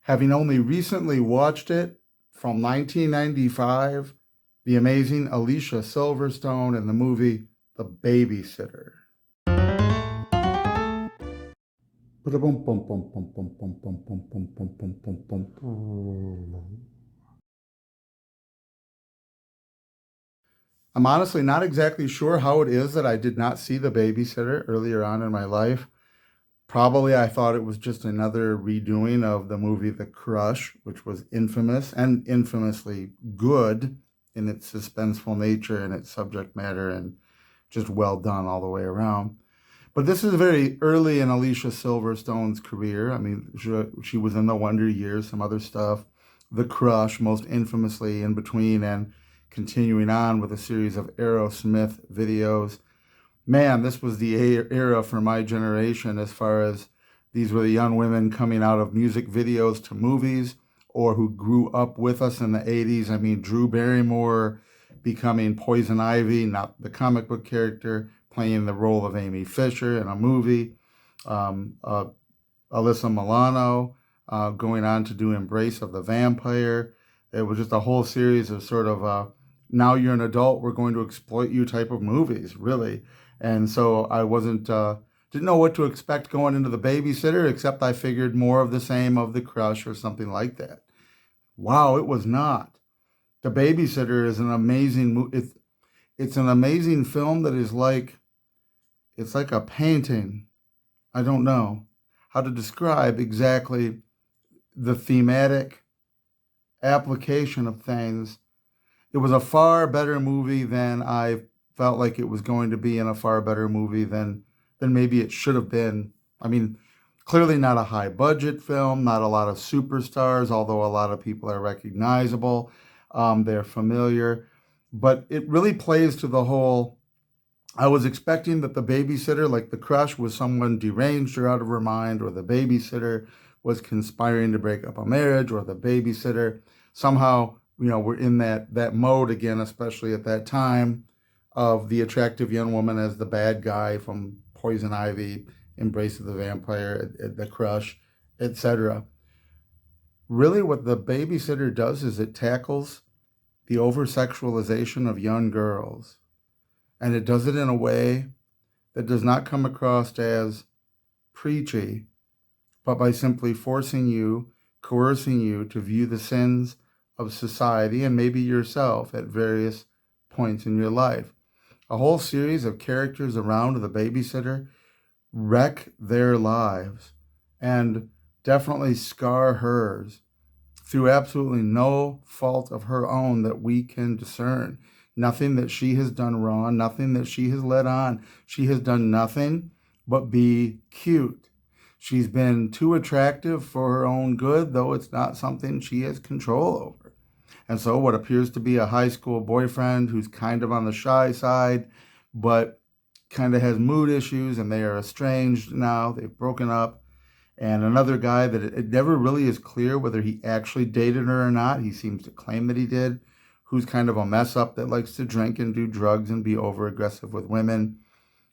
Having only recently watched it from 1995, the amazing Alicia Silverstone in the movie The Babysitter. I'm honestly not exactly sure how it is that I did not see The Babysitter earlier on in my life. Probably I thought it was just another redoing of the movie The Crush, which was infamous and infamously good in its suspenseful nature and its subject matter and just well done all the way around. But this is very early in Alicia Silverstone's career. I mean, she was in The Wonder Years, some other stuff, The Crush, most infamously in between, and continuing on with a series of Aerosmith videos. Man, this was the era for my generation as far as these were the young women coming out of music videos to movies or who grew up with us in the 80s. I mean, Drew Barrymore becoming Poison Ivy, not the comic book character, playing the role of Amy Fisher in a movie. Um, uh, Alyssa Milano going on to do Embrace of the Vampire. It was just a whole series of sort of now you're an adult, we're going to exploit you type of movies, really. And so I didn't know what to expect going into The Babysitter, except I figured more of the same of The Crush or something like that. Wow, it was not. The Babysitter is an amazing it's an amazing film that is it's like a painting. I don't know how to describe exactly the thematic application of things. It was a far better movie than I felt like it was going to be, and a far better movie than maybe it should have been. I mean, clearly not a high budget film, not a lot of superstars, although a lot of people are recognizable. They're familiar, but it really plays to the whole. I was expecting that the babysitter, like the crush, was someone deranged or out of her mind, or the babysitter was conspiring to break up a marriage, or the babysitter somehow, we're in that mode again, especially at that time, of the attractive young woman as the bad guy from Poison Ivy, Embrace of the Vampire, the crush, etc. Really, what the babysitter does is it tackles the over sexualization of young girls, and it does it in a way that does not come across as preachy, but by simply forcing you, coercing you to view the sins of society and maybe yourself at various points in your life. A whole series of characters around the babysitter wreck their lives and definitely scar hers through absolutely no fault of her own that we can discern. Nothing that she has done wrong, nothing that she has let on. She has done nothing but be cute. She's been too attractive for her own good, though it's not something she has control over. And so, what appears to be a high school boyfriend who's kind of on the shy side, but kind of has mood issues, and they are estranged now, they've broken up. And another guy that it never really is clear whether he actually dated her or not. He seems to claim that he did, who's kind of a mess up that likes to drink and do drugs and be over aggressive with women,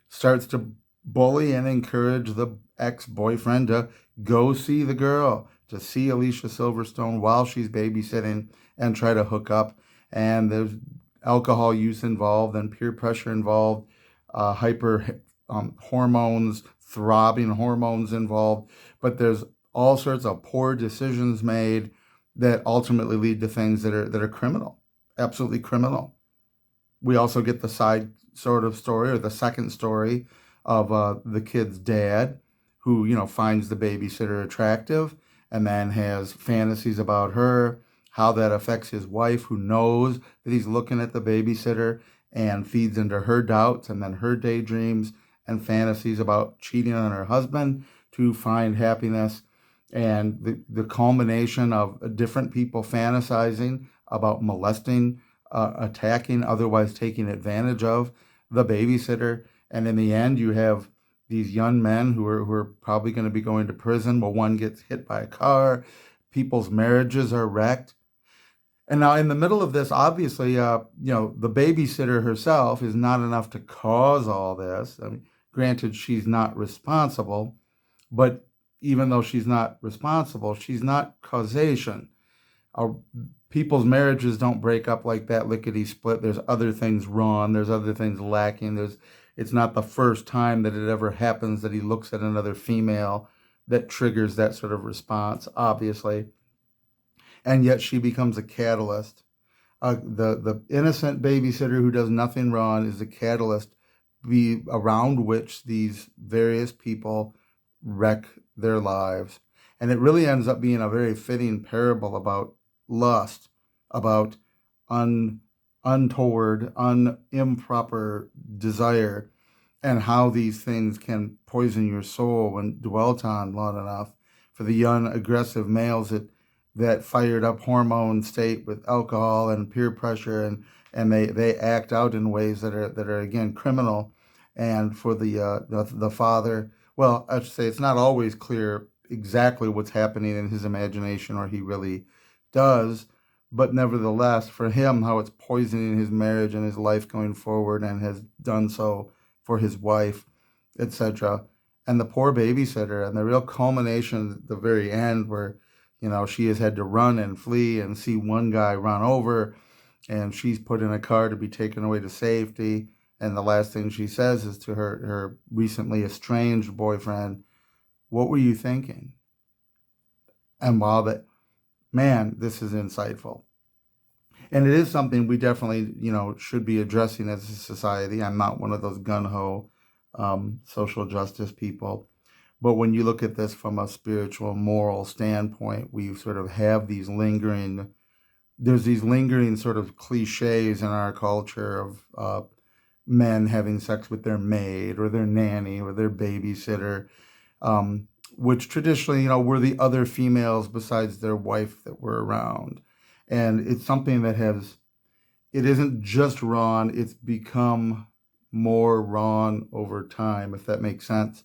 starts to bully and encourage the ex-boyfriend to go see the girl, to see Alicia Silverstone while she's babysitting and try to hook up. And there's alcohol use involved and peer pressure involved, hyper hormones, throbbing hormones involved. But there's all sorts of poor decisions made that ultimately lead to things that are criminal, absolutely criminal. We also get the side sort of story or the second story of the kid's dad who, finds the babysitter attractive and then has fantasies about her, how that affects his wife who knows that he's looking at the babysitter and feeds into her doubts and then her daydreams and fantasies about cheating on her husband to find happiness. And the culmination of different people fantasizing about molesting, attacking, otherwise taking advantage of the babysitter. And in the end, you have these young men who are probably going to be going to prison. Well, one gets hit by a car, people's marriages are wrecked. And now, in the middle of this, obviously, the babysitter herself is not enough to cause all this. I mean, granted, she's not responsible, but even though she's not responsible, she's not causation. uh, People's marriages don't break up like that lickety split. There's other things wrong. There's other things lacking. It's not the first time that it ever happens that he looks at another female that triggers that sort of response, obviously. And yet she becomes a catalyst. The innocent babysitter who does nothing wrong is a catalyst be around which these various people wreck their lives. And it really ends up being a very fitting parable about lust, about un, untoward, improper desire, and how these things can poison your soul when dwelt on long enough. For the young, aggressive males that fired up hormone state with alcohol and peer pressure, and they act out in ways that are again criminal. And for the father, well, I should say it's not always clear exactly what's happening in his imagination or he really does, but nevertheless, for him, how it's poisoning his marriage and his life going forward, and has done so for his wife, etc. And the poor babysitter, and the real culmination at the very end, where she has had to run and flee and see one guy run over, and she's put in a car to be taken away to safety. And the last thing she says is to her recently estranged boyfriend, "What were you thinking?" And wow, that man, this is insightful. And it is something we definitely, should be addressing as a society. I'm not one of those gun-ho social justice people. But when you look at this from a spiritual, moral standpoint, we sort of have there's these lingering sort of cliches in our culture of men having sex with their maid or their nanny or their babysitter, which traditionally, were the other females besides their wife that were around. And it's something it isn't just wrong, it's become more wrong over time, if that makes sense.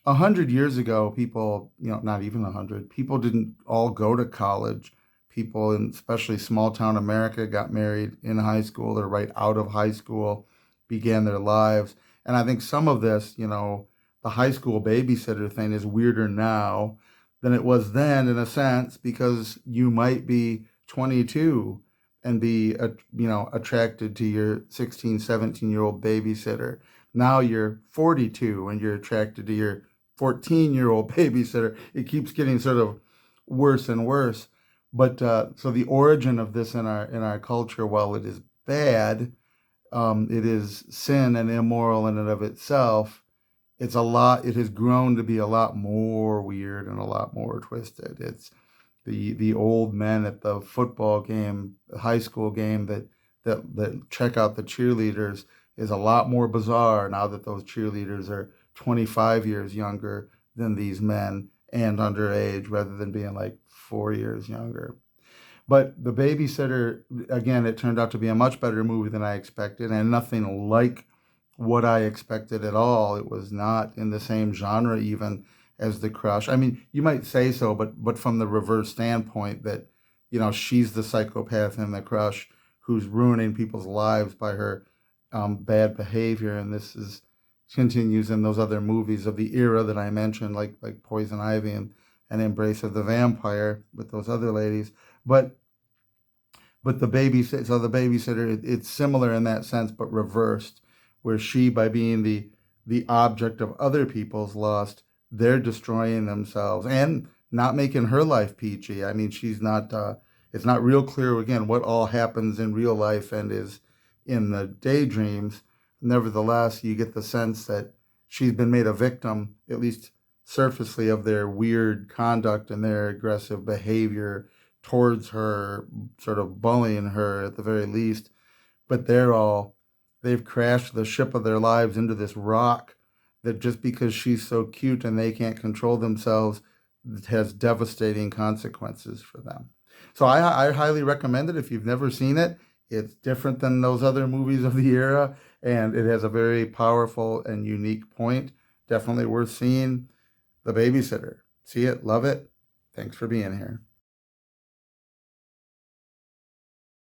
100 years ago, people, not even 100, people didn't all go to college. People in especially small town America got married in high school or right out of high school, began their lives. And I think some of this, the high school babysitter thing is weirder now than it was then, in a sense, because you might be 22 and be, attracted to your 16, 17-year-old babysitter. Now you're 42 and you're attracted to your 14-year-old babysitter. It keeps getting sort of worse and worse. But so the origin of this in our culture, while it is bad, it is sin and immoral in and of itself. It has grown to be a lot more weird and a lot more twisted. It's the old men at the football game, the high school game, that check out the cheerleaders, is a lot more bizarre now that those cheerleaders are 25 years younger than these men and underage, rather than being like 4 years younger. But The Babysitter, again, it turned out to be a much better movie than I expected, and nothing like what I expected at all. It was not in the same genre even as The Crush. I mean, you might say so, but from the reverse standpoint that, she's the psychopath in The Crush who's ruining people's lives by her bad behavior, and this is continues in those other movies of the era that I mentioned, like Poison Ivy and Embrace of the Vampire with those other ladies. But the babysitter, it's similar in that sense, but reversed, where she, by being the object of other people's lust, they're destroying themselves and not making her life peachy. I mean, she's not. It's not real clear again what all happens in real life and is in the daydreams. Nevertheless, you get the sense that she's been made a victim, at least surfacely, of their weird conduct and their aggressive behavior towards her, sort of bullying her at the very least. But they've crashed the ship of their lives into this rock that, just because she's so cute and they can't control themselves, it has devastating consequences for them. So I highly recommend it if you've never seen it. It's different than those other movies of the era, and it has a very powerful and unique point. Definitely worth seeing. The Babysitter. See it, love it. Thanks for being here.